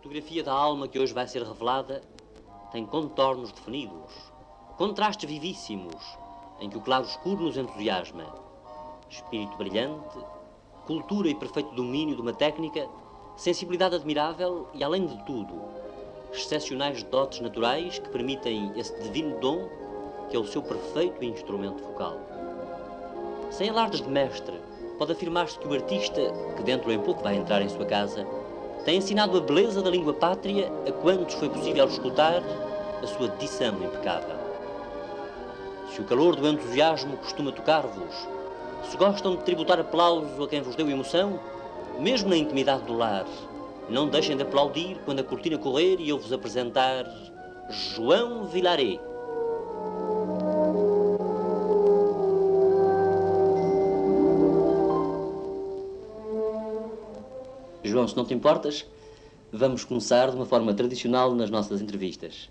fotografia da alma que hoje vai ser revelada tem contornos definidos, contrastes vivíssimos, em que o claro-escuro nos entusiasma. Espírito brilhante, cultura e perfeito domínio de uma técnica, sensibilidade admirável e, além de tudo, excepcionais dotes naturais que permitem esse divino dom que é o seu perfeito instrumento vocal. Sem alardes de mestre, pode afirmar-se que o artista, que dentro em pouco vai entrar em sua casa, tem ensinado a beleza da língua pátria a quantos foi possível escutar a sua dição impecável. Se o calor do entusiasmo costuma tocar-vos, se gostam de tributar aplauso a quem vos deu emoção, mesmo na intimidade do lar, não deixem de aplaudir quando a cortina correr e eu vos apresentar João Vilaret. João, se não te importas, vamos começar de uma forma tradicional nas nossas entrevistas.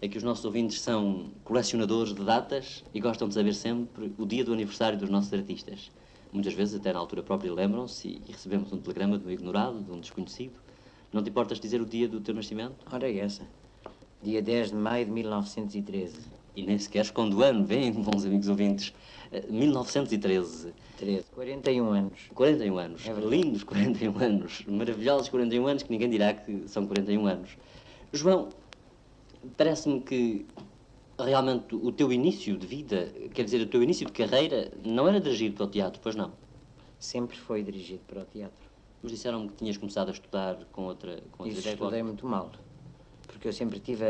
É que os nossos ouvintes são colecionadores de datas e gostam de saber sempre o dia do aniversário dos nossos artistas. Muitas vezes, até na altura própria, lembram-se e recebemos um telegrama de um ignorado, de um desconhecido. Não te importas dizer o dia do teu nascimento? Ora, é essa. Dia 10 de maio de 1913. E nem sequer esconde o ano, vem, bons amigos ouvintes. 1913. 41 anos. 41 anos. É verdade. Lindos 41 anos. Maravilhosos 41 anos, que ninguém dirá que são 41 anos. João, parece-me que realmente o teu início de vida, quer dizer, o teu início de carreira, não era dirigido para o teatro, pois não? Sempre foi dirigido para o teatro. Mas disseram-me que tinhas começado a estudar com outra Isso ideia. estudei muito mal. Porque eu sempre tive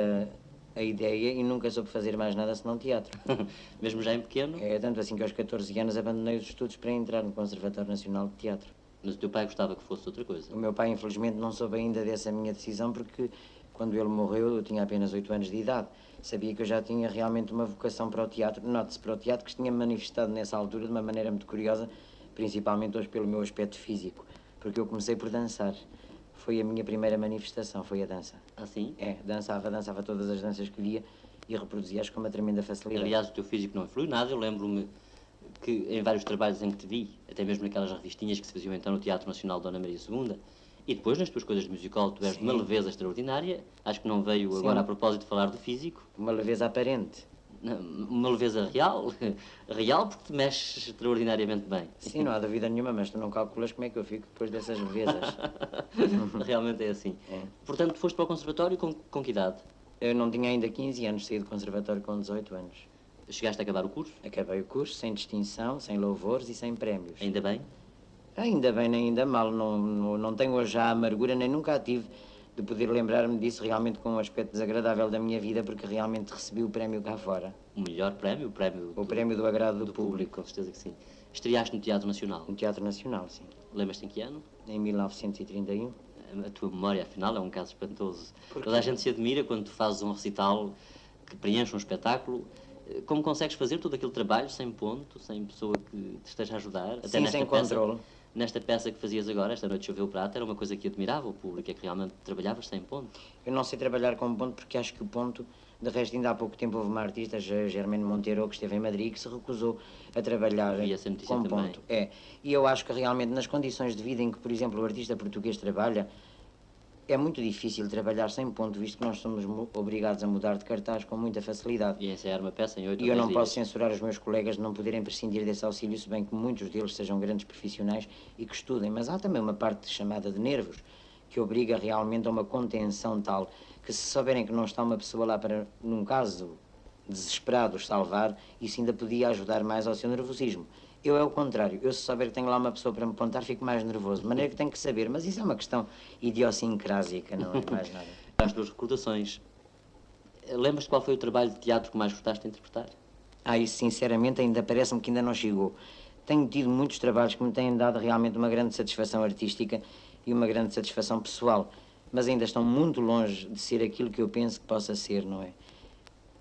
a ideia e nunca soube fazer mais nada senão teatro. Mesmo já em pequeno? É tanto assim que aos 14 anos abandonei os estudos para entrar no Conservatório Nacional de Teatro. Mas o teu pai gostava que fosse outra coisa. O meu pai, infelizmente, não soube ainda dessa minha decisão porque, quando ele morreu, eu tinha apenas 8 anos de idade. Sabia que eu já tinha realmente uma vocação para o teatro. Note-se, para o teatro, que se tinha manifestado nessa altura de uma maneira muito curiosa, principalmente hoje pelo meu aspecto físico. Porque eu comecei por dançar. Foi a minha primeira manifestação, foi a dança. Ah, sim? É, dançava todas as danças que via e reproduzia-as com uma tremenda facilidade. Aliás, o teu físico não influiu nada. Eu lembro-me que em vários trabalhos em que te vi, até mesmo naquelas revistinhas que se faziam então no Teatro Nacional Dona Maria II, e depois nas tuas coisas de musical, tu és de uma leveza extraordinária. Acho que não veio Sim. agora a propósito de falar do físico. Uma leveza aparente. Não, uma leveza real. Real porque te mexes extraordinariamente bem. Sim, não há dúvida nenhuma, mas tu não calculas como é que eu fico depois dessas levezas. Realmente é assim. É. Portanto, foste para o conservatório com que idade? Eu não tinha ainda 15 anos, saí do conservatório com 18 anos. Chegaste a acabar o curso? Acabei o curso sem distinção, sem louvores e sem prémios. Ainda bem? Ainda bem, nem ainda mal. Não tenho hoje já a amargura, nem nunca a tive, de poder lembrar-me disso realmente com um aspecto desagradável da minha vida, porque realmente recebi o prémio cá fora. O melhor prémio? O prémio do agrado do público, com certeza que sim. Estreaste no Teatro Nacional? No Teatro Nacional, sim. Lembras-te em que ano? Em 1931. A tua memória, afinal, é um caso espantoso. Por quê? Toda a gente se admira quando tu fazes um recital que preenche um espetáculo. Como consegues fazer todo aquele trabalho sem ponto, sem pessoa que te esteja a ajudar? Até Sim, sem controle. Nesta peça que fazias agora, Esta Noite Choveu Prata, era uma coisa que admirava o público, é que realmente trabalhavas sem ponto. Eu não sei trabalhar com ponto porque acho que o ponto, de resto, ainda há pouco tempo houve uma artista, Germaine Monteiro, que esteve em Madrid, que se recusou a trabalhar Vi essa notícia com também. ponto. É. E eu acho que realmente nas condições de vida em que, por exemplo, o artista português trabalha, é muito difícil trabalhar sem ponto, visto que nós somos obrigados a mudar de cartaz com muita facilidade. E ensaiar uma peça em 8 ou E eu 10 não dias. posso censurar os meus colegas de não poderem prescindir desse auxílio, se bem que muitos deles sejam grandes profissionais e que estudem. Mas há também uma parte chamada de nervos, que obriga realmente a uma contenção tal, que se souberem que não está uma pessoa lá para, num caso desesperado, os salvar, isso ainda podia ajudar mais ao seu nervosismo. Eu é o contrário. Eu, se souber que tenho lá uma pessoa para me apontar, fico mais nervoso. De maneira que tenho que saber. Mas isso é uma questão idiosincrásica, não é mais nada. As tuas recordações. Lembras-te qual foi o trabalho de teatro que mais gostaste de interpretar? Isso sinceramente ainda parece-me que ainda não chegou. Tenho tido muitos trabalhos que me têm dado realmente uma grande satisfação artística e uma grande satisfação pessoal, mas ainda estão muito longe de ser aquilo que eu penso que possa ser, não é?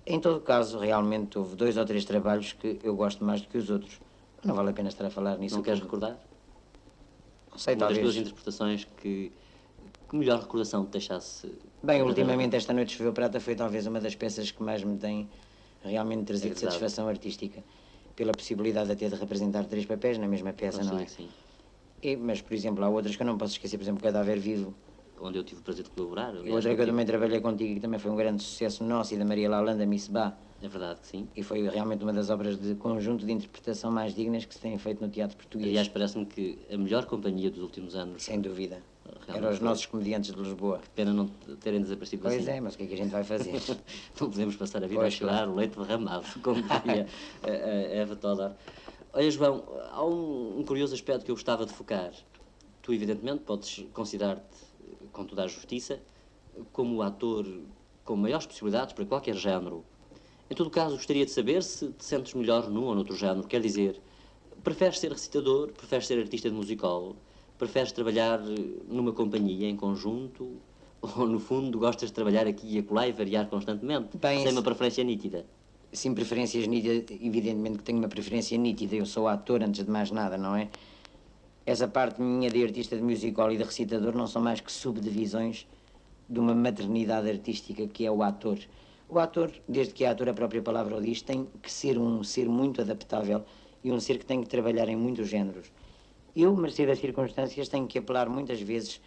Em todo caso, realmente houve 2 ou 3 trabalhos que eu gosto mais do que os outros. Não vale a pena estar a falar nisso. Não queres recordar? Não sei, Uma das talvez. tuas interpretações que melhor recordação te deixasse... Bem, ultimamente Esta Noite Choveu Prata foi talvez uma das peças que mais me tem realmente trazido verdade. satisfação artística, pela possibilidade até de representar 3 papéis na mesma peça, não é? Sim. Mas, por exemplo, há outras que eu não posso esquecer, por exemplo, Cadáver Vivo, onde eu tive o prazer de colaborar. E Aliás, outra que eu também trabalhei contigo, que também foi um grande sucesso nosso, e da Maria Lalanda, Miss Bá. É verdade que sim. E foi realmente uma das obras de conjunto de interpretação mais dignas que se têm feito no teatro português. Aliás, parece-me que a melhor companhia dos últimos anos. Sem dúvida. Realmente Eram os foi. nossos comediantes de Lisboa. Pena não terem desaparecido assim. Pois é, mas o que é que a gente vai fazer? Não podemos passar a vida Pois, a chorar o leite derramado, como dizia a Eva Todor. Olha, João, há um curioso aspecto que eu gostava de focar. Tu, evidentemente, podes considerar-te, com toda a justiça, como o ator com maiores possibilidades para qualquer género. Em todo caso, gostaria de saber se te sentes melhor num ou noutro género. Quer dizer, preferes ser recitador, preferes ser artista de musical, preferes trabalhar numa companhia em conjunto, ou no fundo gostas de trabalhar aqui e acolá e variar constantemente, Bem, sem uma preferência nítida? Sim, preferências nítidas, evidentemente que tenho uma preferência nítida, eu sou ator antes de mais nada, não é? Essa parte minha de artista de musical e de recitador não são mais que subdivisões de uma maternidade artística que é o ator. O ator, desde que é ator a própria palavra o diz, tem que ser um ser muito adaptável e um ser que tem que trabalhar em muitos géneros. Eu, mercê das circunstâncias, tenho que apelar muitas vezes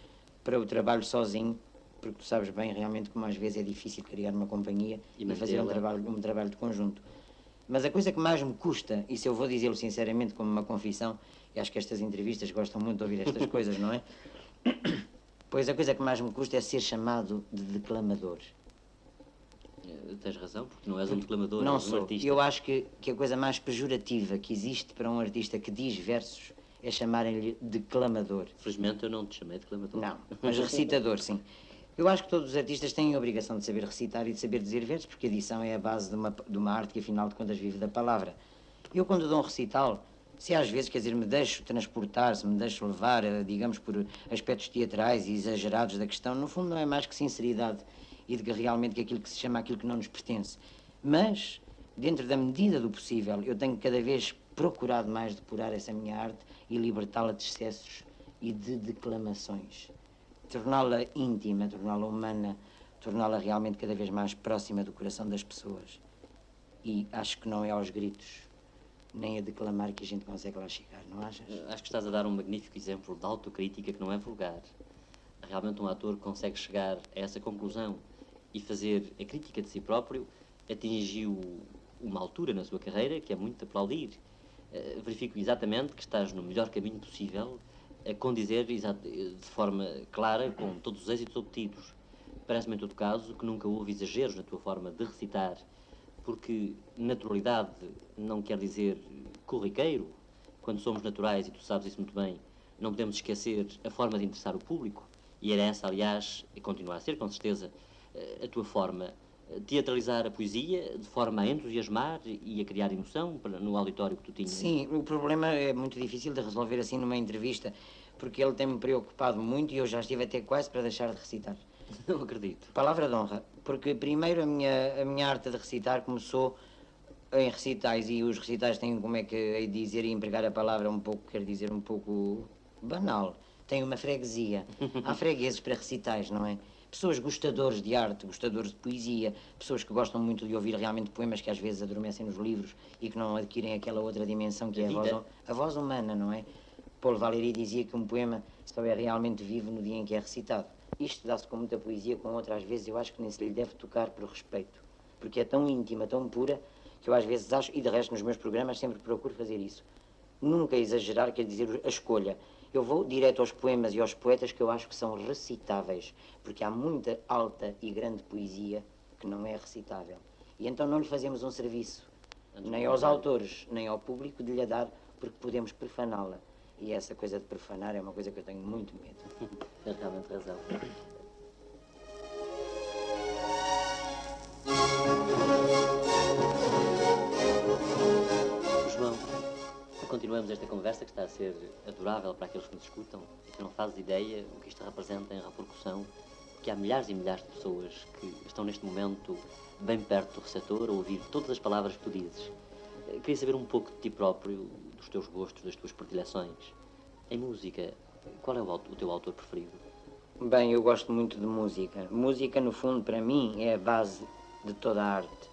para o trabalho sozinho, porque tu sabes bem realmente como às vezes é difícil criar uma companhia e fazer um trabalho de conjunto. Mas a coisa que mais me custa, e se eu vou dizê-lo sinceramente como uma confissão, e acho que estas entrevistas gostam muito de ouvir estas coisas, não é? Pois a coisa que mais me custa é ser chamado de declamador. Tens razão, porque não és um declamador, Não és um sou. artista. Eu acho que a coisa mais pejorativa que existe para um artista que diz versos é chamarem-lhe declamador. Felizmente eu não te chamei de declamador. Não, mas recitador, sim. Eu acho que todos os artistas têm a obrigação de saber recitar e de saber dizer versos, porque a edição é a base de uma arte que, afinal de contas, vive da palavra. Eu, quando dou um recital, se às vezes, quer dizer, me deixo transportar, se me deixo levar, digamos, por aspectos teatrais e exagerados da questão, no fundo não é mais que sinceridade e de que realmente que aquilo que se chama aquilo que não nos pertence. Mas, dentro da medida do possível, eu tenho cada vez procurado mais depurar essa minha arte e libertá-la de excessos e de declamações. Torná-la íntima, torná-la humana, torná-la realmente cada vez mais próxima do coração das pessoas. E acho que não é aos gritos, nem a declamar que a gente consegue lá chegar, não achas? Acho que estás a dar um magnífico exemplo de autocrítica que não é vulgar. Realmente um ator consegue chegar a essa conclusão e fazer a crítica de si próprio, atingiu uma altura na sua carreira que é muito de aplaudir. Verifico exatamente que estás no melhor caminho possível a condizer de forma clara com todos os êxitos obtidos. Parece-me, em todo caso, que nunca houve exageros na tua forma de recitar, porque naturalidade não quer dizer corriqueiro. Quando somos naturais, e tu sabes isso muito bem, não podemos esquecer a forma de interessar o público, e era essa, aliás, e continua a ser, com certeza, a tua forma. Teatralizar a poesia de forma a entusiasmar e a criar emoção no auditório que tu tinhas. Sim, o problema é muito difícil de resolver assim numa entrevista, porque ele tem-me preocupado muito e eu já estive até quase para deixar de recitar. Não acredito. Palavra de honra, porque primeiro a minha arte de recitar começou em recitais, e os recitais têm, como é que hei de dizer e empregar a palavra um pouco, quer dizer, um pouco banal. Tem uma freguesia. Há fregueses para recitais, não é? Pessoas gostadores de arte, gostadores de poesia, pessoas que gostam muito de ouvir realmente poemas que às vezes adormecem nos livros e que não adquirem aquela outra dimensão que é a voz humana, não é? Paulo Valéry dizia que um poema só é realmente vivo no dia em que é recitado. Isto dá-se com muita poesia, com outra às vezes eu acho que nem se lhe deve tocar por respeito, porque é tão íntima, tão pura, que eu às vezes acho, e de resto nos meus programas sempre procuro fazer isso. Nunca exagerar, quer dizer, a escolha. Eu vou direto aos poemas e aos poetas que eu acho que são recitáveis, porque há muita alta e grande poesia que não é recitável. E então não lhe fazemos um serviço, nem aos autores, nem ao público, de lhe dar, porque podemos profaná-la. E essa coisa de profanar é uma coisa que eu tenho muito medo. Tens realmente razão. João, continuamos esta conversa que está a ser adorável para aqueles que nos escutam e que não fazes ideia o que isto representa em repercussão, porque há milhares e milhares de pessoas que estão neste momento bem perto do receptor a ouvir todas as palavras que tu dizes. Queria saber um pouco de ti próprio, dos teus gostos, das tuas predileções. Em música, qual é o teu autor preferido? Bem, eu gosto muito de música. Música, no fundo, para mim, é a base de toda a arte.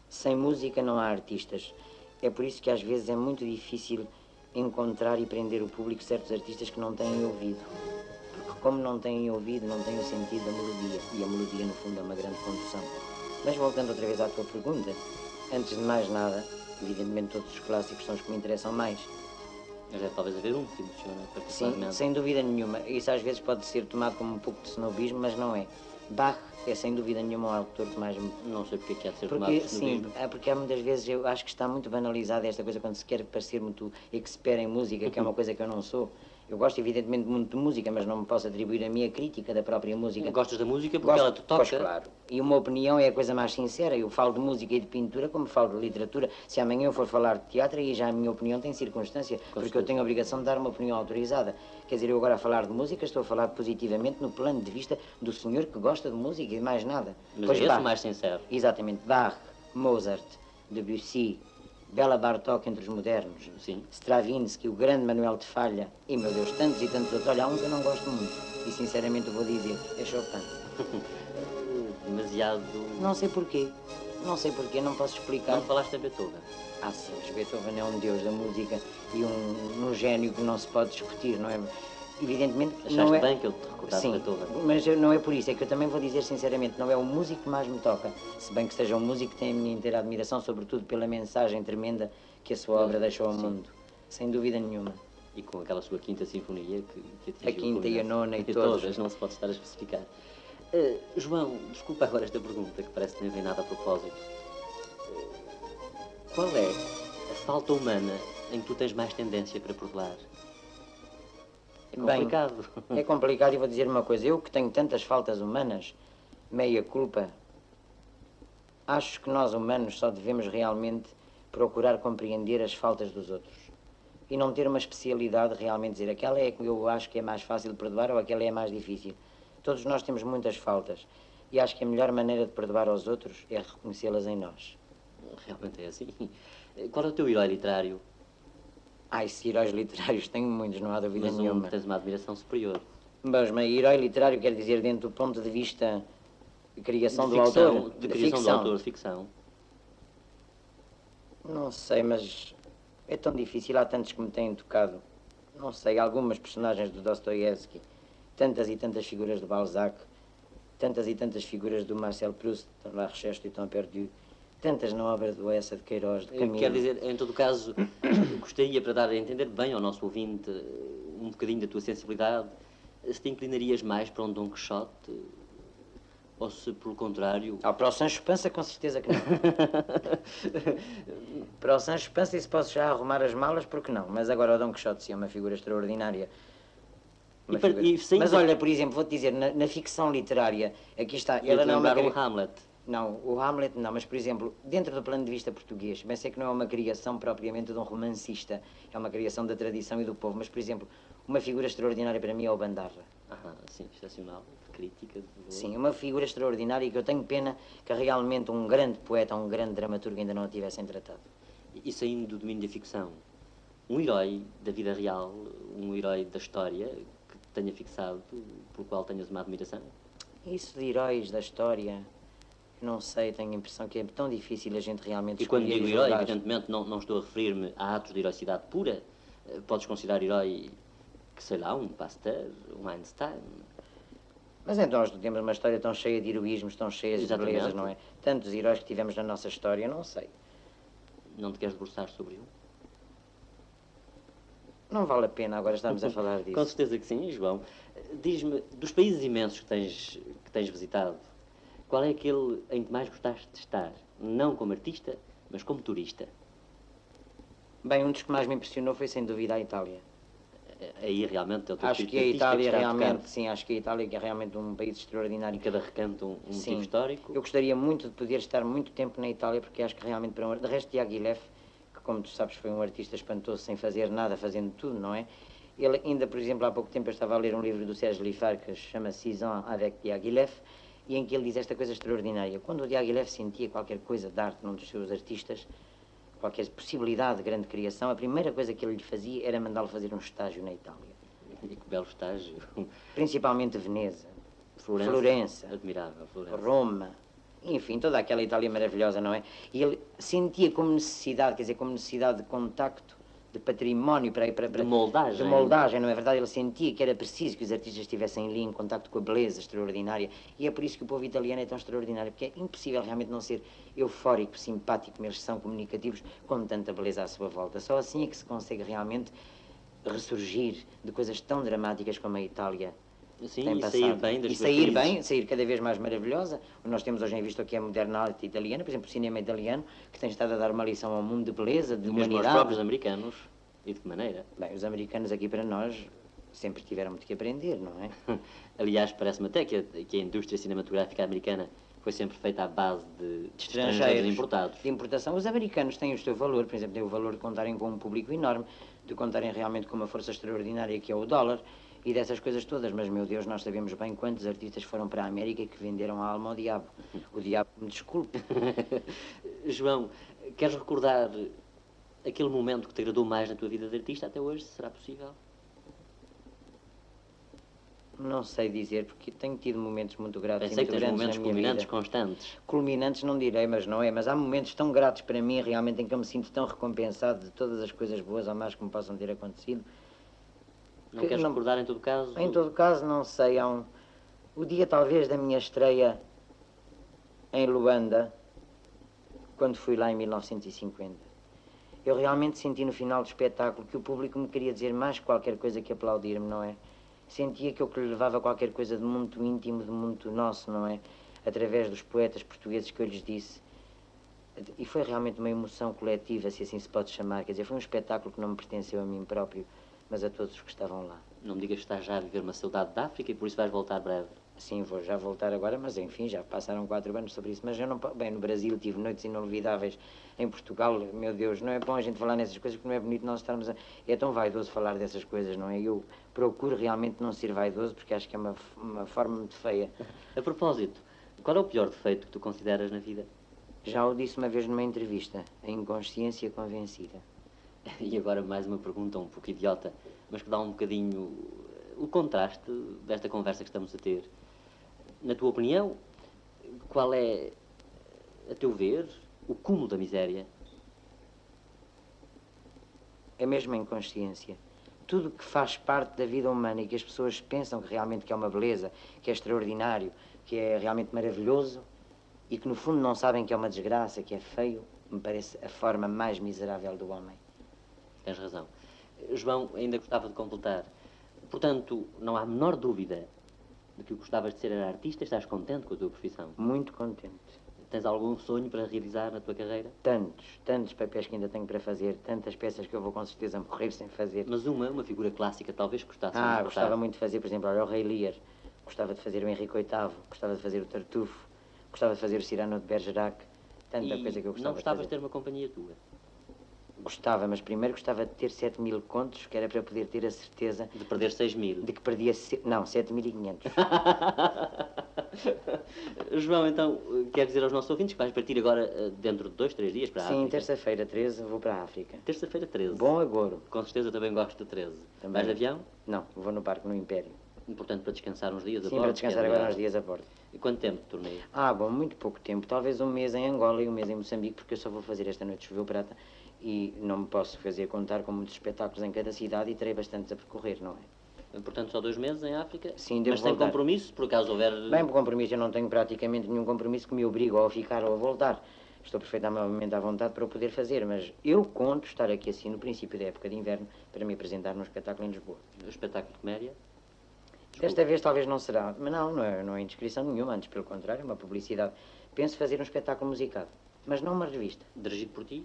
Sem música não há artistas. É por isso que às vezes é muito difícil encontrar e prender o público certos artistas que não têm ouvido. Porque como não têm ouvido, não têm o sentido da melodia. E a melodia, no fundo, é uma grande condução. Mas voltando outra vez à tua pergunta, antes de mais nada, evidentemente todos os clássicos são os que me interessam mais. Mas deve talvez haver um que te emociona Sim, particularmente. sem dúvida nenhuma. Isso às vezes pode ser tomado como um pouco de snobismo, mas não é. Bach é sem dúvida nenhuma o autor que mais me... Não sei porque é que há de ser tomado Porque, por sim, snobismo. porque há muitas vezes eu acho que está muito banalizada esta coisa quando se quer parecer muito expert em música, que é uma coisa que eu não sou. Eu gosto evidentemente muito de música, mas não me posso atribuir a minha crítica da própria música. Gostas da música porque ela te toca? Pois claro. E uma opinião é a coisa mais sincera. Eu falo de música e de pintura como falo de literatura. Se amanhã eu for falar de teatro, aí já a minha opinião tem circunstância, porque eu tenho a obrigação de dar uma opinião autorizada. Quer dizer, eu agora a falar de música estou a falar positivamente no plano de vista do senhor que gosta de música e de mais nada. Mas Pois é esse Bach, o mais sincero. exatamente. Bach, Mozart, Debussy, Bela Bartók entre os modernos, Sim. Stravinsky, o grande Manuel de Falla e, meu Deus, tantos e tantos outros. Olha, há um que eu não gosto muito e, sinceramente, eu vou dizer, é Chopin. Demasiado... Não sei porquê, não sei porquê, não posso explicar. Não falaste da Beethoven. Ah, sim, mas Beethoven é um deus da música e um gênio que não se pode discutir, não é? Evidentemente, Achaste não é... bem que eu te recordasse Sim, Beethoven? mas não é por isso, é que eu também vou dizer sinceramente, não é o músico que mais me toca, se bem que seja um músico que tem a minha inteira admiração, sobretudo pela mensagem tremenda que a sua obra deixou ao mundo, sem dúvida nenhuma. E com aquela sua quinta sinfonia que atingiu A quinta e a culminação. nona e todas, todas. não se pode estar a especificar. João, desculpa agora esta pergunta, que parece que não vem nada a propósito. Qual é a falta humana em que tu tens mais tendência para perdoar? É complicado. Bem, é complicado e vou dizer uma coisa. Eu que tenho tantas faltas humanas, meia culpa, acho que nós humanos só devemos realmente procurar compreender as faltas dos outros. E não ter uma especialidade de realmente dizer aquela é que eu acho que é mais fácil de perdoar ou aquela é mais difícil. Todos nós temos muitas faltas. E acho que a melhor maneira de perdoar aos outros é reconhecê-las em nós. Realmente é assim. Qual é o teu herói literário? Esses heróis literários tenho muitos, não há dúvida Mas nenhuma. tens uma admiração superior. Mas herói literário quer dizer dentro do ponto de vista de criação De do ficção, autor? de criação do autor, de ficção. Não sei, mas é tão difícil, há tantos que me têm tocado. Não sei, algumas personagens do Dostoiévski, tantas e tantas figuras de Balzac, tantas e tantas figuras do Marcel Proust, de La Recherche du Temps Perdu, tantas na obra do Essa de Queiroz, de Camilo. Quer dizer, em todo caso, gostaria, para dar a entender bem ao nosso ouvinte um bocadinho da tua sensibilidade, se te inclinarias mais para um Dom Quixote ou se, pelo contrário... Para o Sancho Panza, com certeza que não. Para o Sancho Panza, se posso já arrumar as malas, porque não? Mas agora o Dom Quixote, sim, é uma figura extraordinária. Mas olha, por exemplo, vou-te dizer, na ficção literária, aqui está... Ela não é uma... o Hamlet. Não, o Hamlet não, mas, por exemplo, dentro do plano de vista português, bem sei que não é uma criação propriamente de um romancista, é uma criação da tradição e do povo, mas, por exemplo, uma figura extraordinária para mim é o Bandarra. Sim, excepcional, de crítica. Sim, uma figura extraordinária e que eu tenho pena que realmente um grande poeta, um grande dramaturgo ainda não a tivessem tratado. E saindo do domínio da ficção, um herói da vida real, um herói da história, que te tenha fixado, pelo qual tenhas uma admiração? Isso de heróis da história... Não sei, tenho a impressão que é tão difícil a gente realmente escolher. E quando digo herói, julgar. evidentemente, não estou a referir-me a atos de heroicidade pura. Podes considerar herói, que sei lá, um Pasteur, um Einstein. Mas então nós temos uma história tão cheia de heroísmos, tão cheia de belezas, não é? Tantos heróis que tivemos na nossa história, não sei. Não te queres debruçar sobre um? Não vale a pena agora estarmos a falar disso. Com certeza que sim, João. Diz-me, dos países imensos que tens visitado, qual é aquele em que mais gostaste de estar? Não como artista, mas como turista. Bem, um dos que mais me impressionou foi, sem dúvida, a Itália. Aí realmente é o teu Acho que a Itália realmente, sim, acho que a Itália é realmente um país extraordinário. Em cada recanto um motivo histórico. Eu gostaria muito de poder estar muito tempo na Itália, porque acho que realmente, de resto, Diaghilev, que como tu sabes foi um artista espantoso, sem fazer nada, fazendo tudo, não é? Ele ainda, por exemplo, há pouco tempo eu estava a ler um livro do Serge Liffard que se chama 6 ans avec Diaghilev, e em que ele diz esta coisa extraordinária. Quando o Diaghilev sentia qualquer coisa de arte num dos seus artistas, qualquer possibilidade de grande criação, a primeira coisa que ele lhe fazia era mandá-lo fazer um estágio na Itália. E que belo estágio. Principalmente Veneza, Florença. Admirável, Florença. Roma, enfim, toda aquela Itália maravilhosa, não é? E ele sentia como necessidade, quer dizer, como necessidade de contacto, de património, De moldagem. de moldagem, não é verdade? Ele sentia que era preciso que os artistas estivessem ali em contacto com a beleza extraordinária, e é por isso que o povo italiano é tão extraordinário, porque é impossível realmente não ser eufórico, simpático, como eles são comunicativos, com tanta beleza à sua volta. Só assim é que se consegue realmente ressurgir de coisas tão dramáticas como a Itália Sim, tem e passado. sair bem das E suas sair crises. bem, sair cada vez mais maravilhosa. Nós temos hoje em vista o que é a moderna arte italiana, por exemplo, o cinema italiano, que tem estado a dar uma lição ao mundo de beleza, de E mesmo aos humanidade. próprios americanos. E de que maneira? Bem, os americanos aqui para nós sempre tiveram muito que aprender, não é? Aliás, parece-me até que a indústria cinematográfica americana foi sempre feita à base de estrangeiros importados. De importação. Os americanos têm o seu valor, por exemplo, têm o valor de contarem com um público enorme, de contarem realmente com uma força extraordinária que é o dólar e dessas coisas todas. Mas, meu Deus, nós sabemos bem quantos artistas foram para a América e que venderam a alma ao diabo. O diabo me desculpe. João, queres recordar aquele momento que te agradou mais na tua vida de artista até hoje? Será possível? Não sei dizer, porque tenho tido momentos muito gratos Pensei e que muito tens grandes momentos na minha culminantes vida. constantes. Culminantes não direi, mas não é. Mas há momentos tão gratos para mim, realmente, em que eu me sinto tão recompensado de todas as coisas boas ou más que me possam ter acontecido. Não Que queres não- recordar, em todo caso? Em todo caso, não sei, o dia talvez da minha estreia em Luanda, quando fui lá em 1950. Eu realmente senti no final do espetáculo que o público me queria dizer mais qualquer coisa que aplaudir-me, não é? Sentia que eu lhe levava qualquer coisa de muito íntimo, de muito nosso, não é? Através dos poetas portugueses que eu lhes disse. E foi realmente uma emoção coletiva, se assim se pode chamar. Quer dizer, foi um espetáculo que não me pertenceu a mim próprio, mas a todos os que estavam lá. Não me digas que estás já a viver uma saudade da África e por isso vais voltar breve. Sim, vou já voltar agora, mas enfim, já passaram 4 anos sobre isso. Mas eu não. Bem, no Brasil tive noites inolvidáveis. Em Portugal, meu Deus, não é bom a gente falar nessas coisas porque não é bonito nós estarmos a. É tão vaidoso falar dessas coisas, não é? Eu procuro realmente não ser vaidoso porque acho que é uma forma muito feia. A propósito, qual é o pior defeito que tu consideras na vida? Já o disse uma vez numa entrevista, a inconsciência convencida. E agora mais uma pergunta um pouco idiota, mas que dá um bocadinho o contraste desta conversa que estamos a ter. Na tua opinião, qual é, a teu ver, o cúmulo da miséria? É mesmo a inconsciência. Tudo que faz parte da vida humana e que as pessoas pensam que realmente que é uma beleza, que é extraordinário, que é realmente maravilhoso e que no fundo não sabem que é uma desgraça, que é feio, me parece a forma mais miserável do homem. Tens razão. João, ainda gostava de completar. Portanto, não há a menor dúvida de que o que gostavas de ser era artista e estás contente com a tua profissão. Muito contente. Tens algum sonho para realizar na tua carreira? Tantos papéis que ainda tenho para fazer, tantas peças que eu vou com certeza morrer sem fazer. Mas uma figura clássica, talvez gostasse de Ah, interpretar. gostava muito de fazer, por exemplo, olha, o Rei Lear. Gostava de fazer o Henrique VIII, gostava de fazer o Tartufo, gostava de fazer o Cyrano de Bergerac. Tanta coisa que eu gostava não gostavas de de ter uma companhia tua? Gostava, mas primeiro gostava de ter 7.000 contos, que era para poder ter a certeza De perder 6.000. de que perdia... Não, 7.500. João, então, quer dizer aos nossos ouvintes que vais partir agora dentro de 2, 3 dias para a Sim, África? terça-feira, 13, vou para a África. Terça-feira 13. Bom agouro. Com certeza também gosto de 13. Também. Vais de avião? Não, vou no barco, no Império. Importante para descansar uns dias a Sim, bordo. para descansar que é agora legal. uns dias a bordo. E quanto tempo de torneio? Ah, bom, muito pouco tempo. Talvez um mês em Angola e um mês em Moçambique, porque eu só vou fazer esta noite Choveu Prata e não me posso fazer contar com muitos espetáculos em cada cidade e terei bastantes a percorrer, não é? Portanto, só 2 meses em África? Sim, devo Mas sem voltar. compromisso, por acaso houver... Bem, por compromisso, eu não tenho praticamente nenhum compromisso que me obrigue ou a ficar ou a voltar. Estou perfeitamente à vontade para o poder fazer, mas eu conto estar aqui assim no princípio da época de inverno para me apresentar num espetáculo em Lisboa. O espetáculo de comédia? Desta vez talvez não será, mas não é indiscrição nenhuma, antes pelo contrário, é uma publicidade. Penso fazer um espetáculo musicado, mas não uma revista. Dirigido por ti?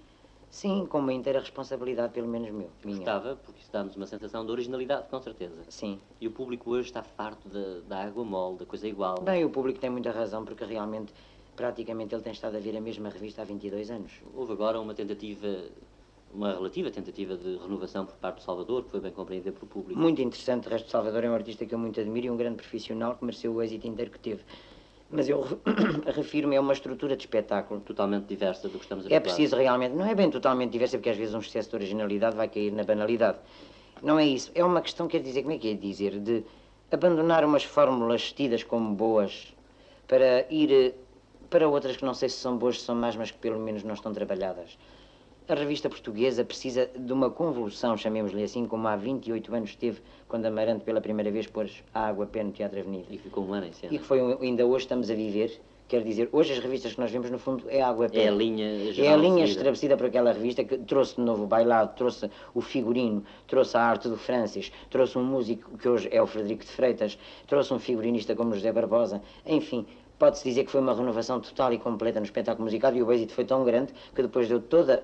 Sim, com uma inteira responsabilidade, pelo menos minha. Gostava, porque isso dá-nos uma sensação de originalidade, com certeza. Sim. E o público hoje está farto da água mole, da coisa igual. Bem, o público tem muita razão, porque realmente, praticamente, ele tem estado a ver a mesma revista há 22 anos. Houve agora uma relativa tentativa de renovação por parte do Salvador, que foi bem compreendida pelo público. Muito interessante, o resto de Salvador é um artista que eu muito admiro e um grande profissional que mereceu o êxito inteiro que teve. Mas eu refiro-me a uma estrutura de espetáculo. Totalmente diversa do que estamos a É habituados. preciso realmente, não é bem totalmente diversa, porque às vezes um excesso de originalidade vai cair na banalidade. Não é isso. É uma questão, quer dizer, como é que é dizer? De abandonar umas fórmulas tidas como boas para ir para outras que não sei se são boas, se são más, mas que pelo menos não estão trabalhadas. A revista portuguesa precisa de uma convulsão, chamemos-lhe assim, como há 28 anos teve, quando Amarante pela primeira vez pôs a água a pé no Teatro Avenida. E ficou um ano em cena. E que foi, ainda hoje estamos a viver, quer dizer, hoje as revistas que nós vemos, no fundo, é a água a pé. É a linha geral. É a linha seguida. estabelecida por aquela revista que trouxe de novo o bailado, trouxe o figurino, trouxe a arte do Francis, trouxe um músico que hoje é o Frederico de Freitas, trouxe um figurinista como José Barbosa, enfim. Pode-se dizer que foi uma renovação total e completa no espetáculo musical e o êxito foi tão grande que depois deu toda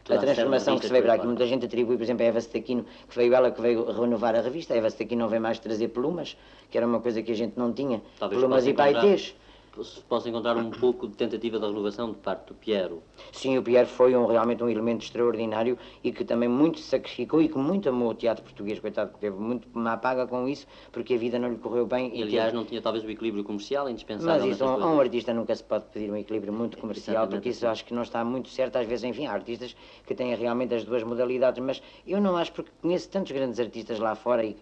a transformação que se veio para aqui. Muita gente atribui, por exemplo, a Eva Staquino, que veio ela que veio renovar a revista. A Eva Staquino não veio mais trazer plumas, que era uma coisa que a gente não tinha. Talvez plumas e paetês. Posso encontrar um pouco de tentativa de renovação de parte do Piero. Sim, o Pierre foi realmente um elemento extraordinário e que também muito se sacrificou e que muito amou o teatro português, coitado, que teve muito má paga com isso, porque a vida não lhe correu bem. E, aliás, não tinha talvez o equilíbrio comercial indispensável. Mas isso, a um artista nunca se pode pedir um equilíbrio muito comercial, Exatamente. porque isso acho que não está muito certo. Às vezes, enfim, há artistas que têm realmente as duas modalidades, mas eu não acho, porque conheço tantos grandes artistas lá fora e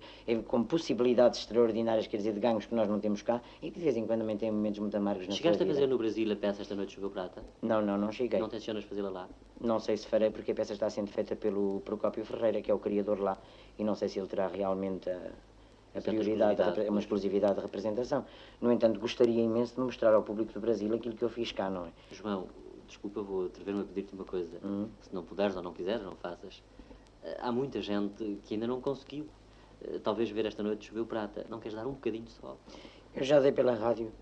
com possibilidades extraordinárias, quer dizer, de ganhos que nós não temos cá, e que de vez em quando também têm momentos muito amargos na sua Chegaste a vida. fazer no Brasil a peça Esta Noite Choveu Prata? Não cheguei. Não tencionas fazê-la lá? Não sei se farei, porque a peça está sendo feita pelo Procópio Ferreira, que é o criador lá, e não sei se ele terá realmente a prioridade, uma exclusividade de representação. No entanto, gostaria imenso de mostrar ao público do Brasil aquilo que eu fiz cá, não é? João, desculpa, vou atrever-me a pedir-te uma coisa. Se não puderes ou não quiseres, não faças. Há muita gente que ainda não conseguiu. Talvez ver Esta Noite Choveu Prata. Não queres dar um bocadinho só? Eu já dei pela rádio.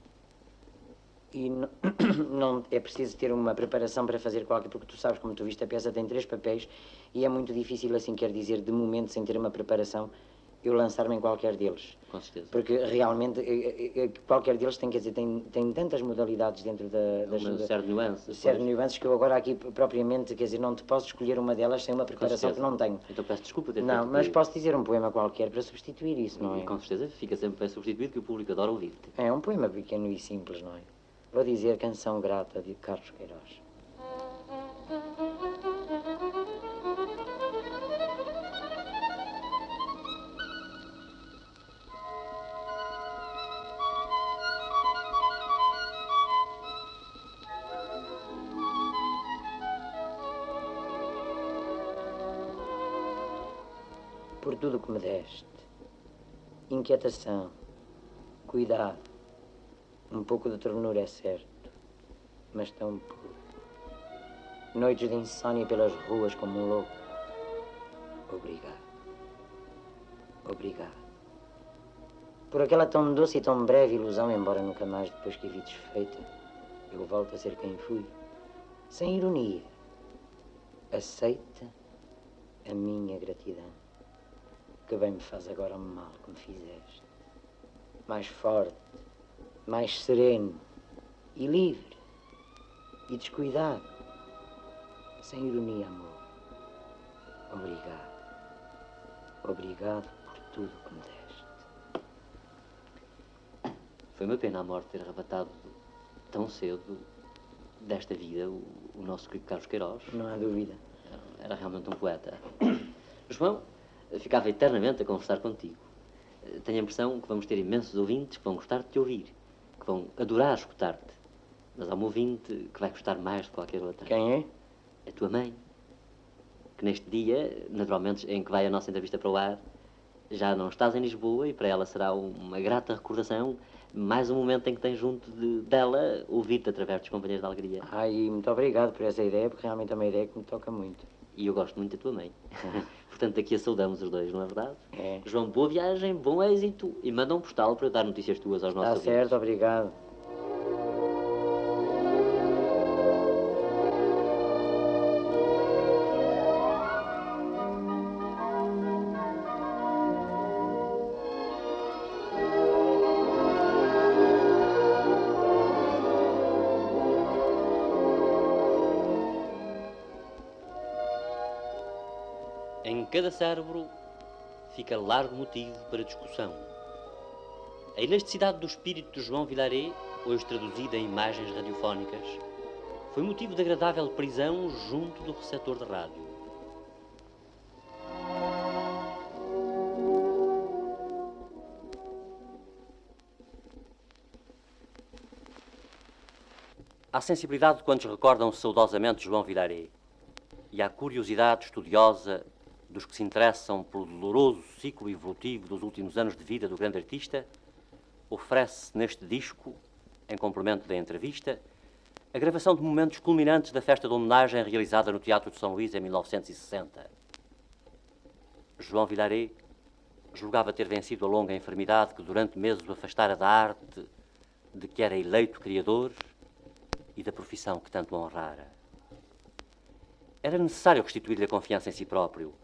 E não é preciso ter uma preparação para fazer qualquer... Porque tu sabes, como tu viste, a peça tem 3 papéis e é muito difícil, assim, quer dizer, de momento, sem ter uma preparação, eu lançar-me em qualquer deles. Com certeza. Porque realmente qualquer deles tem, quer dizer, tem tantas modalidades dentro das certas nuances. Certas nuances que eu agora aqui propriamente, quer dizer, não te posso escolher uma delas sem uma preparação que não tenho. Então peço desculpa ter Não, feito mas posso dizer um poema qualquer para substituir isso, não é? E com certeza fica sempre bem substituído, que o público adora ouvir-te. É um poema pequeno e simples, não é? Vou dizer Canção Grata, de Carlos Queiroz. Por tudo que me deste, inquietação, cuidado, um pouco de ternura é certo, mas tão pouco. Noites de insônia pelas ruas como um louco. Obrigado. Obrigado. Por aquela tão doce e tão breve ilusão, embora nunca mais depois que a vi desfeita, eu volto a ser quem fui. Sem ironia. Aceita a minha gratidão. Que bem me faz agora o mal que me fizeste. Mais forte, mais sereno e livre e descuidado. Sem ironia, amor. Obrigado. Obrigado por tudo que me deste. Foi uma pena a morte ter arrebatado tão cedo desta vida o nosso querido Carlos Queiroz. Não há dúvida. Era realmente um poeta. João, ficava eternamente a conversar contigo. Tenho a impressão que vamos ter imensos ouvintes que vão gostar de te ouvir, que vão adorar escutar-te. Mas há um ouvinte que vai gostar mais de qualquer outra. Quem é? A tua mãe. Que neste dia, naturalmente, em que vai a nossa entrevista para o ar, já não estás em Lisboa e para ela será uma grata recordação, mais um momento em que tens junto dela ouvir-te através dos companheiros de alegria. Ai, muito obrigado por essa ideia, porque realmente é uma ideia que me toca muito. E eu gosto muito da tua mãe. Portanto, aqui a saudamos os dois, não é verdade? É. João, boa viagem, bom êxito e manda um postal para eu dar notícias tuas aos nossos Está certo, obrigado. Em cada cérebro fica largo motivo para discussão. A elasticidade do espírito de João Vilaré, hoje traduzida em imagens radiofónicas, foi motivo de agradável prisão junto do receptor de rádio. Há sensibilidade de quantos recordam saudosamente João Vilaré. e à curiosidade estudiosa dos que se interessam pelo doloroso ciclo evolutivo dos últimos anos de vida do grande artista, oferece neste disco, em complemento da entrevista, a gravação de momentos culminantes da festa de homenagem realizada no Teatro de São Luís em 1960. João Vilaret julgava ter vencido a longa enfermidade que durante meses o afastara da arte de que era eleito criador e da profissão que tanto honrara. Era necessário restituir-lhe a confiança em si próprio,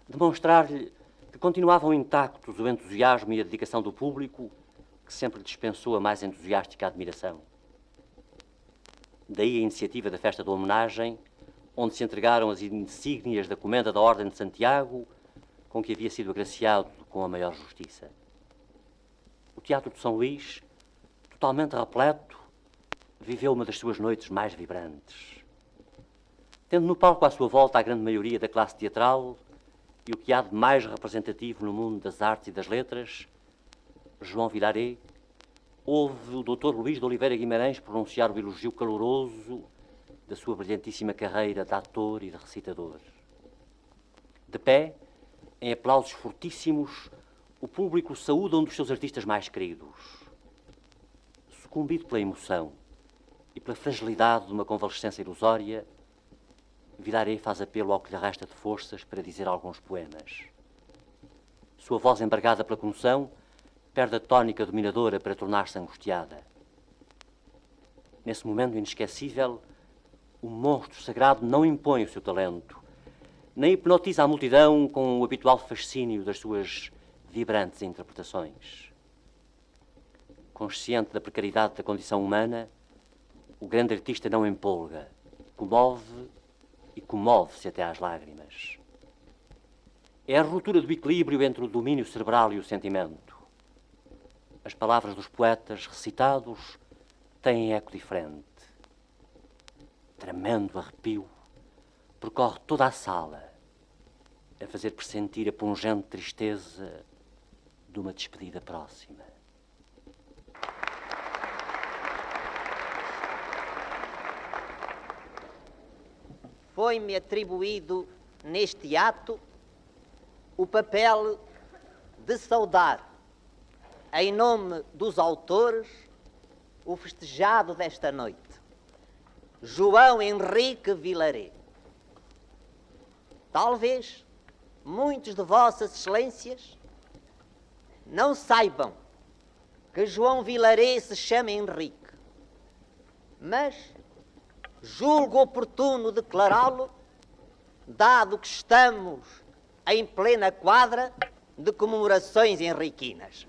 demonstrar-lhe que continuavam intactos o entusiasmo e a dedicação do público que sempre lhe dispensou a mais entusiástica admiração. Daí a iniciativa da festa da homenagem, onde se entregaram as insígnias da Comenda da Ordem de Santiago, com que havia sido agraciado com a maior justiça. O Teatro de São Luís, totalmente repleto, viveu uma das suas noites mais vibrantes. Tendo no palco à sua volta a grande maioria da classe teatral e o que há de mais representativo no mundo das artes e das letras, João Vilaret ouve o Dr. Luís de Oliveira Guimarães pronunciar o elogio caloroso da sua brilhantíssima carreira de ator e de recitador. De pé, em aplausos fortíssimos, o público saúda um dos seus artistas mais queridos. Sucumbido pela emoção e pela fragilidade de uma convalescença ilusória, Vilaret faz apelo ao que lhe resta de forças para dizer alguns poemas. Sua voz embargada pela comoção perde a tónica dominadora para tornar-se angustiada. Nesse momento inesquecível, o monstro sagrado não impõe o seu talento, nem hipnotiza a multidão com o habitual fascínio das suas vibrantes interpretações. Consciente da precariedade da condição humana, o grande artista não empolga, comove e comove-se até às lágrimas. É a ruptura do equilíbrio entre o domínio cerebral e o sentimento. As palavras dos poetas recitados têm eco diferente. Tremendo arrepio percorre toda a sala, a fazer pressentir a pungente tristeza de uma despedida próxima. Foi-me atribuído neste ato o papel de saudar, em nome dos autores, o festejado desta noite, João Henrique Vilaret. Talvez muitos de vossas excelências não saibam que João Vilaret se chama Henrique, mas julgo oportuno declará-lo, dado que estamos em plena quadra de comemorações henriquinas.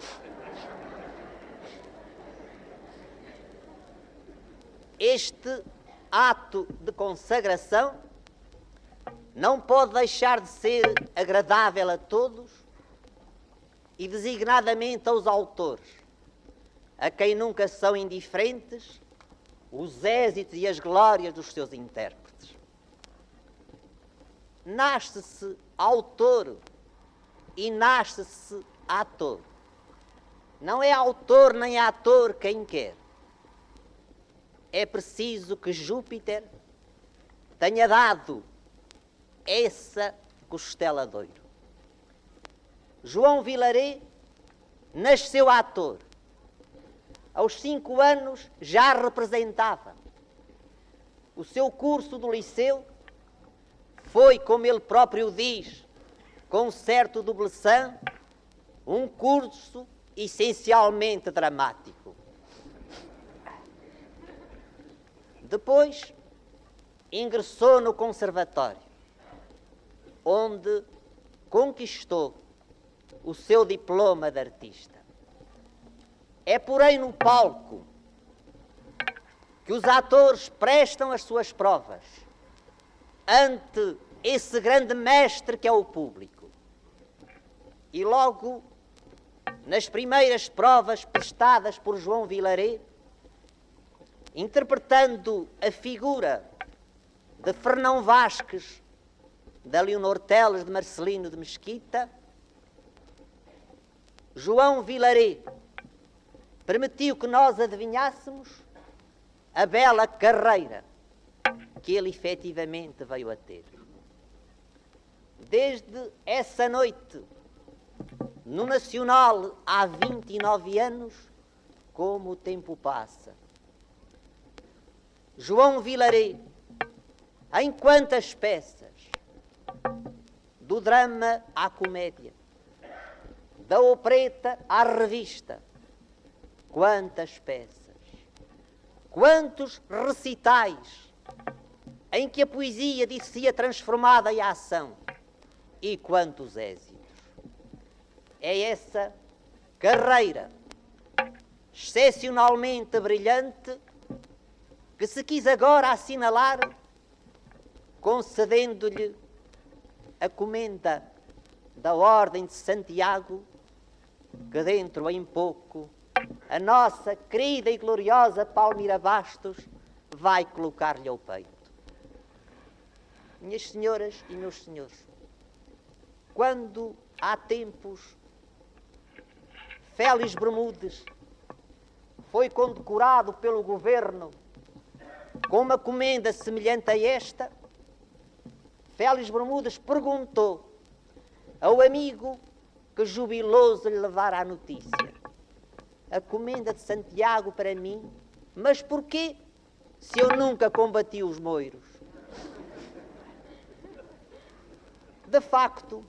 Este ato de consagração não pode deixar de ser agradável a todos e designadamente aos autores, a quem nunca são indiferentes os êxitos e as glórias dos seus intérpretes. Nasce-se autor e nasce-se ator. Não é autor nem ator quem quer. É preciso que Júpiter tenha dado essa costela de ouro. João Vilaret nasceu ator. Aos 5 anos já representava. O seu curso do liceu foi, como ele próprio diz, com certo dublessan, um curso essencialmente dramático. Depois, ingressou no conservatório, onde conquistou o seu diploma de artista. É, porém, no palco que os atores prestam as suas provas ante esse grande mestre que é o público. E logo, nas primeiras provas prestadas por João Vilaret, interpretando a figura de Fernão Vasques, de Leonor Teles, de Marcelino de Mesquita, João Vilaret permitiu que nós adivinhássemos a bela carreira que ele efetivamente veio a ter. desde essa noite, no Nacional, há 29 anos, como o tempo passa. João Vilaré, em quantas peças, do drama à comédia, da opereta à revista, quantas peças, quantos recitais em que a poesia disse-se transformada em ação, e quantos êxitos. É essa carreira excepcionalmente brilhante que se quis agora assinalar, concedendo-lhe a comenda da Ordem de Santiago, que dentro em pouco a nossa querida e gloriosa Palmira Bastos vai colocar-lhe ao peito. Minhas senhoras e meus senhores, quando há tempos Félix Bermudes foi condecorado pelo governo com uma comenda semelhante a esta, Félix Bermudes perguntou ao amigo que jubiloso lhe levara a notícia: a comenda de Santiago para mim, mas porquê, se eu nunca combati os moiros? De facto,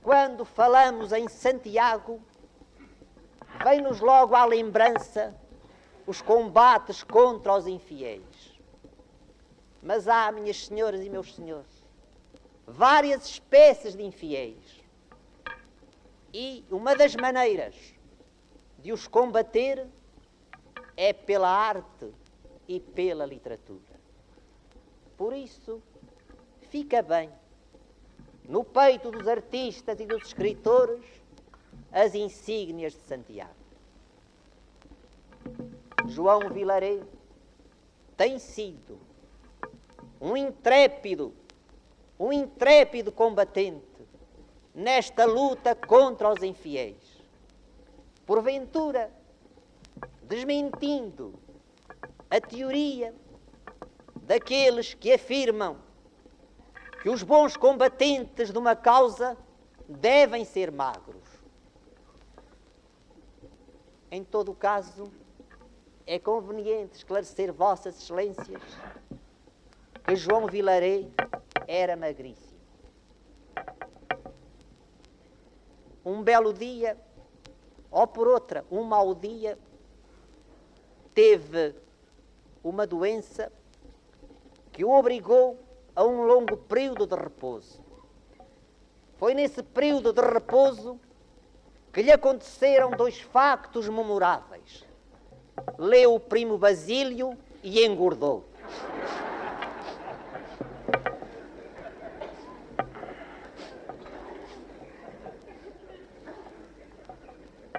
quando falamos em Santiago, vem-nos logo à lembrança os combates contra os infiéis. Mas há, minhas senhoras e meus senhores, várias espécies de infiéis. E uma das maneiras de os combater é pela arte e pela literatura. Por isso, fica bem, no peito dos artistas e dos escritores, as insígnias de Santiago. João Vilaré tem sido um intrépido combatente nesta luta contra os infiéis. Porventura, desmentindo a teoria daqueles que afirmam que os bons combatentes de uma causa devem ser magros. Em todo o caso, é conveniente esclarecer Vossas Excelências que João Vilaré era magríssimo. Um belo dia, ou por outra, um mau dia, teve uma doença que o obrigou a um longo período de repouso. Foi nesse período de repouso que lhe aconteceram dois factos memoráveis. Leu o primo Basílio e engordou.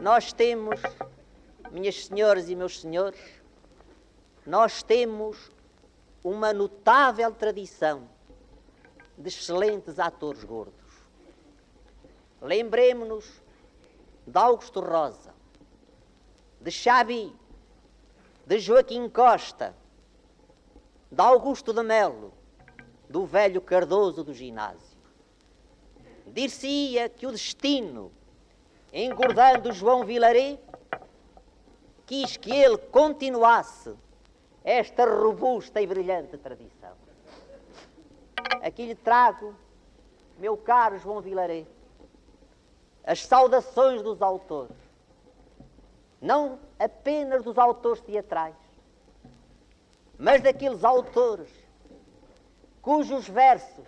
Nós temos, minhas senhoras e meus senhores, nós temos uma notável tradição de excelentes atores gordos. Lembremos-nos de Augusto Rosa, de Chabi, de Joaquim Costa, de Augusto de Melo, do velho Cardoso do ginásio. Dir-se-ia que o destino, engordando João Vilaré, quis que ele continuasse esta robusta e brilhante tradição. Aqui lhe trago, meu caro João Vilaré, as saudações dos autores, não apenas dos autores teatrais, mas daqueles autores cujos versos,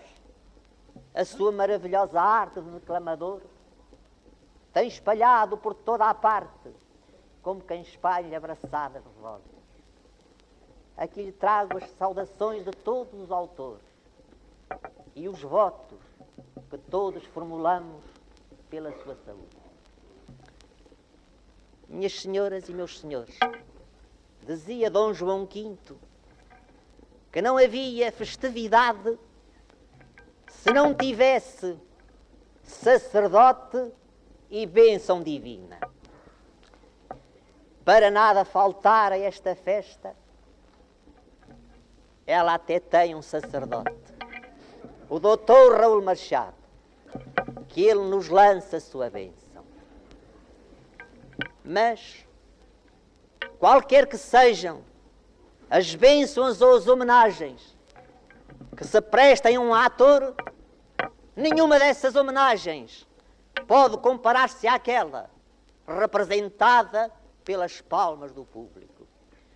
a sua maravilhosa arte de declamador, tem espalhado por toda a parte, como quem espalha abraçadas de rosas. Aqui lhe trago as saudações de todos os autores e os votos que todos formulamos pela sua saúde. Minhas senhoras e meus senhores, dizia Dom João V que não havia festividade se não tivesse sacerdote e bênção divina. Para nada faltar a esta festa, ela até tem um sacerdote. o doutor Raul Machado, que ele nos lança a sua bênção. Mas, qualquer que sejam as bênçãos ou as homenagens que se prestem a um ator, nenhuma dessas homenagens pode comparar-se àquela representada pelas palmas do público.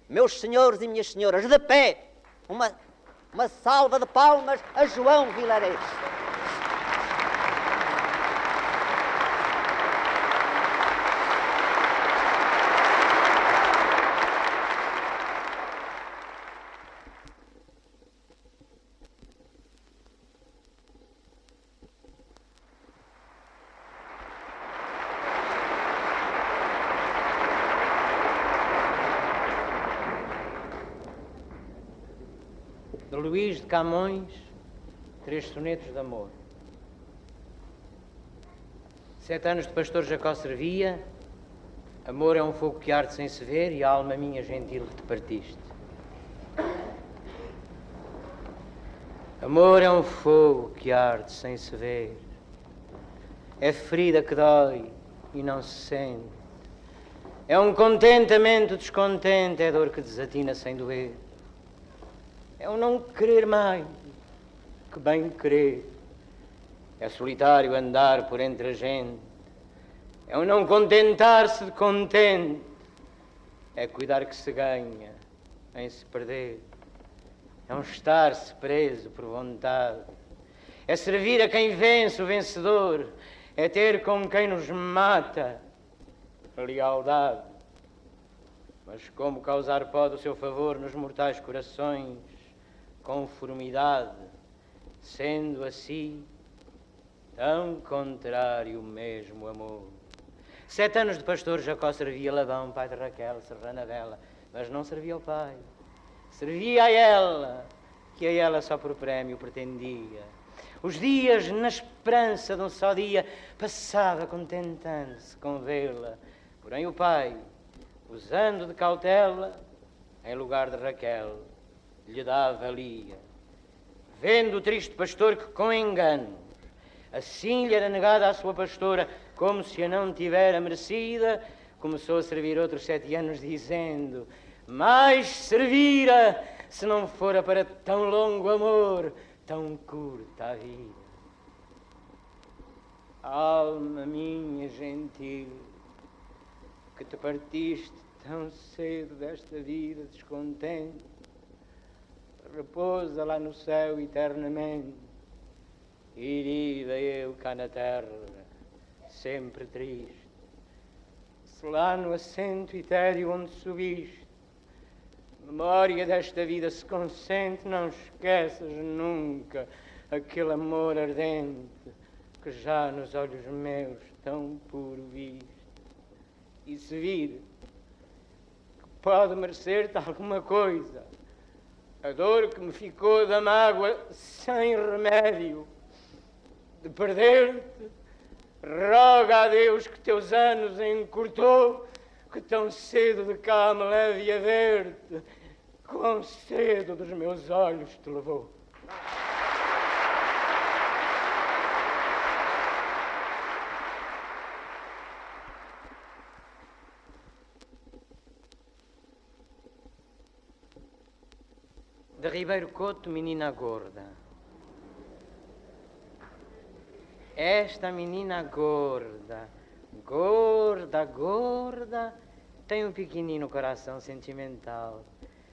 Meus senhores e minhas senhoras, de pé, uma salva de palmas a João Vilarés. De Luís de Camões, 3 sonetos de amor. 7 anos de pastor Jacó servia, amor é um fogo que arde sem se ver, e a alma minha gentil que te partiste. Amor é um fogo que arde sem se ver, é ferida que dói e não se sente, é um contentamento descontente, é dor que desatina sem doer. É um não querer mais que bem querer. É solitário andar por entre a gente. É um não contentar-se de contente. É cuidar que se ganha em se perder. É um estar-se preso por vontade. É servir a quem vence o vencedor. É ter com quem nos mata a lealdade. Mas como causar pode o seu favor nos mortais corações? Conformidade, sendo assim tão contrário mesmo amor. 7 anos de pastor Jacó servia Labão, pai de Raquel, serrana dela, mas não servia ao pai, servia a ela, que a ela só por prémio pretendia. Os dias, na esperança de um só dia, passava contentando-se com vê-la, porém o pai, usando de cautela, em lugar de Raquel, lhe dava Lia. Vendo o triste pastor que com engano assim lhe era negada a sua pastora, como se a não tivera merecida, começou a servir outros 7 anos, dizendo: mais servira se não fora para tão longo amor, tão curta a vida. Alma minha gentil, que te partiste tão cedo desta vida descontente, repousa lá no céu eternamente, herida eu cá na terra, sempre triste. Se lá no assento etéreo onde subiste, memória desta vida se consente, não esqueças nunca aquele amor ardente que já nos olhos meus tão puro viste. E se vir que pode merecer-te alguma coisa, a dor que me ficou da mágoa sem remédio de perder-te, roga a Deus que teus anos encurtou, que tão cedo de cá me leve a ver-te, quão cedo dos meus olhos te levou. De Ribeiro Couto, menina gorda. Esta menina gorda, gorda, gorda, tem um pequenino coração sentimental.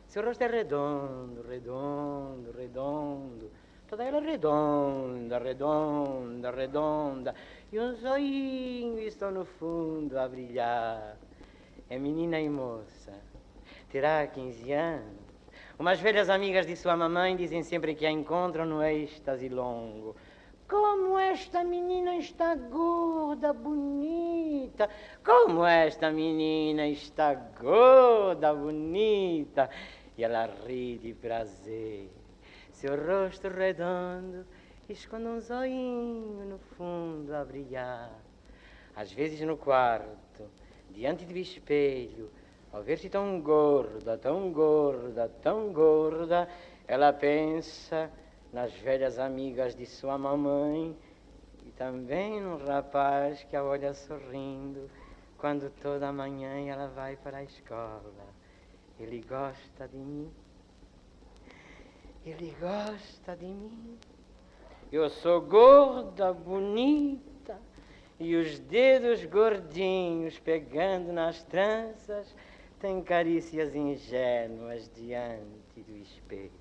Seu rosto é redondo, redondo, redondo. Toda ela redonda, redonda, redonda. E um zoinho estão no fundo a brilhar. É menina e moça. Terá 15 anos. Umas velhas amigas de sua mamãe dizem sempre que a encontram no êxtase longo. Como esta menina está gorda, bonita. Como esta menina está gorda, bonita. E ela ri de prazer. Seu rosto redondo esconde um zoinho no fundo a brilhar. Às vezes no quarto, diante do espelho, ao ver-se tão gorda, tão gorda, tão gorda, ela pensa nas velhas amigas de sua mamãe e também no rapaz que a olha sorrindo quando toda manhã ela vai para a escola. Ele gosta de mim. Ele gosta de mim. Eu sou gorda, bonita, e os dedos gordinhos pegando nas tranças têm carícias ingênuas diante do espelho.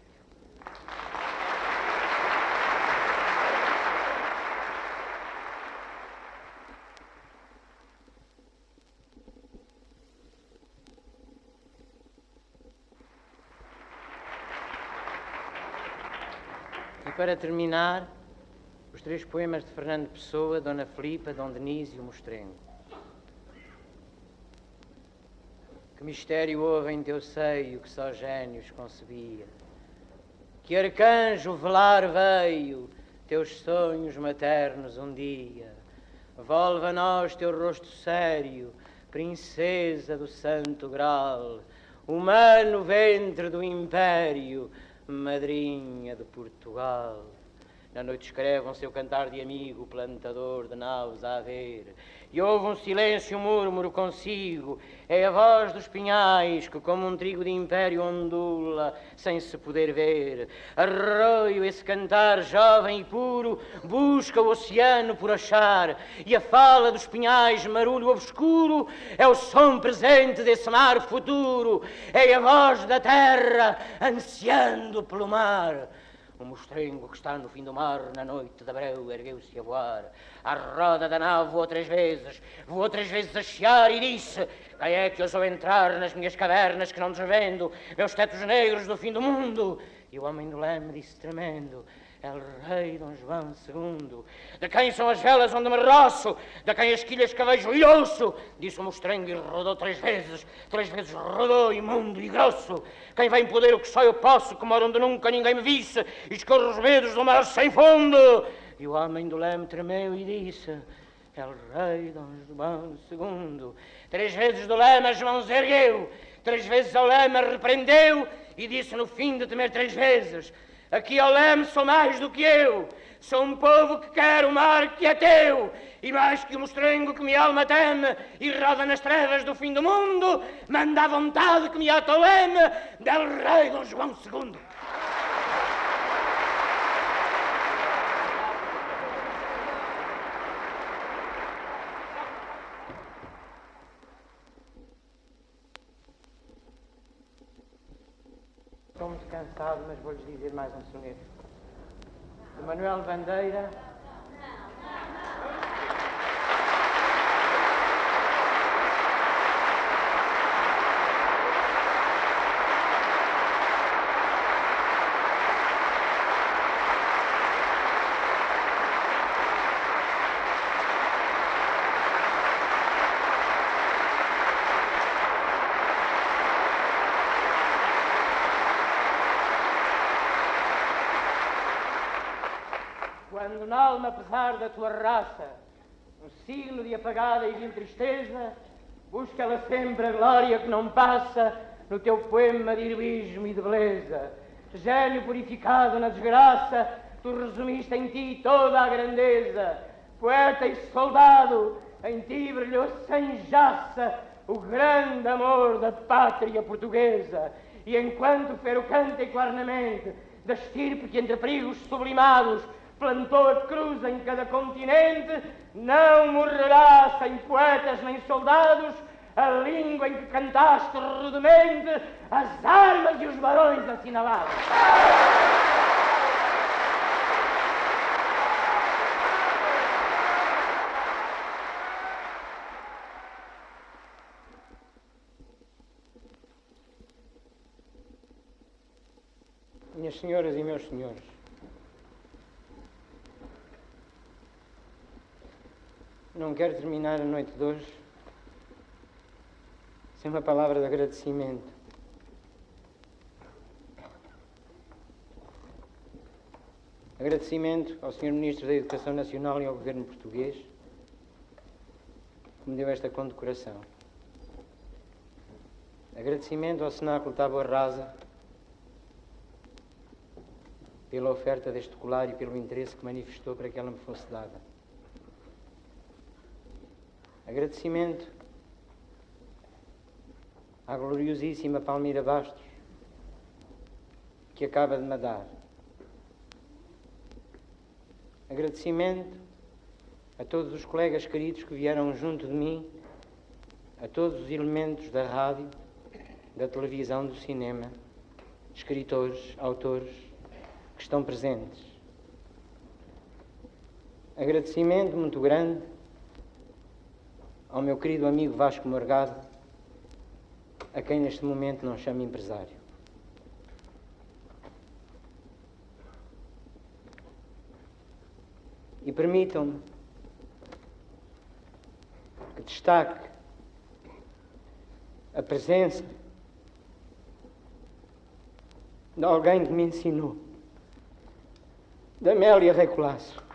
E para terminar, os 3 poemas de Fernando Pessoa, Dona Filipa, Dom Denise e o Mostrengo. Que mistério houve em teu seio que só gênios concebia? Que arcanjo velar veio teus sonhos maternos um dia? Volve a nós teu rosto sério, princesa do santo grau, humano ventre do império, madrinha de Portugal. Na noite escreve um seu cantar de amigo, plantador de naus a ver, e ouve um silêncio múrmuro consigo, é a voz dos pinhais que como um trigo de império ondula, sem se poder ver. Arroio esse cantar jovem e puro, busca o oceano por achar, e a fala dos pinhais, marulho obscuro, é o som presente desse mar futuro, é a voz da terra ansiando pelo mar. O mostrengo que está no fim do mar, na noite de abreu, ergueu-se a voar. À roda da nave voou 3 vezes a chiar e disse: quem é que ousou entrar nas minhas cavernas que não desvendo, meus tetos negros do fim do mundo? E o homem do leme disse tremendo: é o rei Dom João II. De quem são as velas onde me roço? De quem as quilhas que vejo e ouço? Disse o mostrengo e rodou 3 vezes rodou, imundo e grosso. Quem vem poder o que só eu posso, que moro onde nunca ninguém me visse, e escorro os medos do mar sem fundo. E o homem do leme tremeu e disse: é o rei Dom João II. 3 vezes do leme as mãos ergueu, 3 vezes ao leme repreendeu, e disse no fim de temer 3 vezes: aqui ao leme sou mais do que eu, sou um povo que quer o mar que é teu, e mais que o mostrengo que minha alma teme e roda nas trevas do fim do mundo, manda a vontade que me ata o leme del rei Dom João II. Estou muito cansado, mas vou-lhes dizer mais um soneto. De Manuel Bandeira. Quando n'alma, apesar da tua raça, um signo de apagada e de tristeza, busca ela sempre a glória que não passa no teu poema de heroísmo e de beleza. Gênio purificado na desgraça, tu resumiste em ti toda a grandeza. Poeta e soldado, em ti brilhou sem jaça o grande amor da pátria portuguesa. E enquanto fero canta equarnamente da estirpe que entre perigos sublimados plantou a cruz em cada continente, não morrerá sem poetas nem soldados a língua em que cantaste rudemente as armas e os barões assinalados. Minhas senhoras e meus senhores, não quero terminar a noite de hoje sem uma palavra de agradecimento. Agradecimento ao Sr. Ministro da Educação Nacional e ao Governo Português que me deu esta condecoração. Agradecimento ao Cenáculo Tábua Rasa pela oferta deste colar e pelo interesse que manifestou para que ela me fosse dada. Agradecimento à gloriosíssima Palmira Bastos, que acaba de me dar. Agradecimento a todos os colegas queridos que vieram junto de mim, a todos os elementos da rádio, da televisão, do cinema, escritores, autores que estão presentes. Agradecimento muito grande ao meu querido amigo Vasco Morgado, a quem neste momento não chamo empresário. E permitam-me que destaque a presença de alguém que me ensinou, da Amélia Rei Colasso.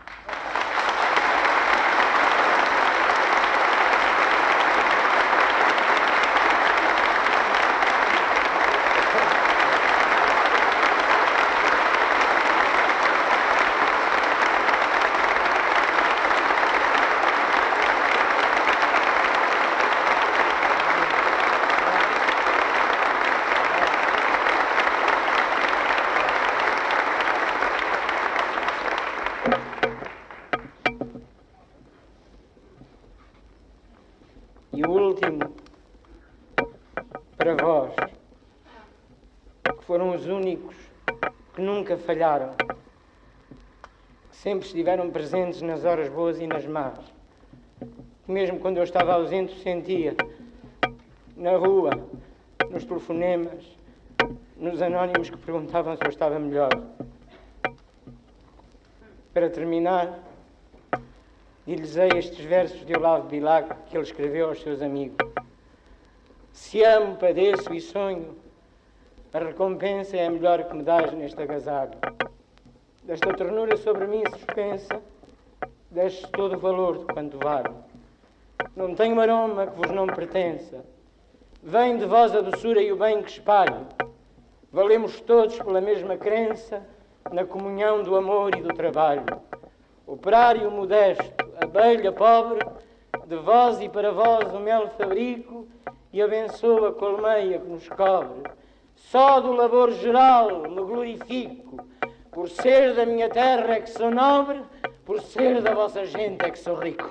E o último, para vós, que foram os únicos que nunca falharam, que sempre estiveram presentes nas horas boas e nas más, que mesmo quando eu estava ausente sentia, na rua, nos telefonemas, nos anónimos que perguntavam se eu estava melhor. Para terminar, dir-lhes-ei estes versos de Olavo Bilac que ele escreveu aos seus amigos. Se amo, padeço e sonho, a recompensa é a melhor que me dás neste agasalho. Desta ternura sobre mim suspensa, deste todo o valor de quanto vale. Não tenho aroma que vos não pertença. Vem de vós a doçura e o bem que espalho. Valemos todos pela mesma crença, na comunhão do amor e do trabalho. Operário modesto, abelha pobre, de vós e para vós o mel fabrico e abençoa a colmeia que nos cobre. Só do labor geral me glorifico, por ser da minha terra é que sou nobre, por ser da vossa gente é que sou rico.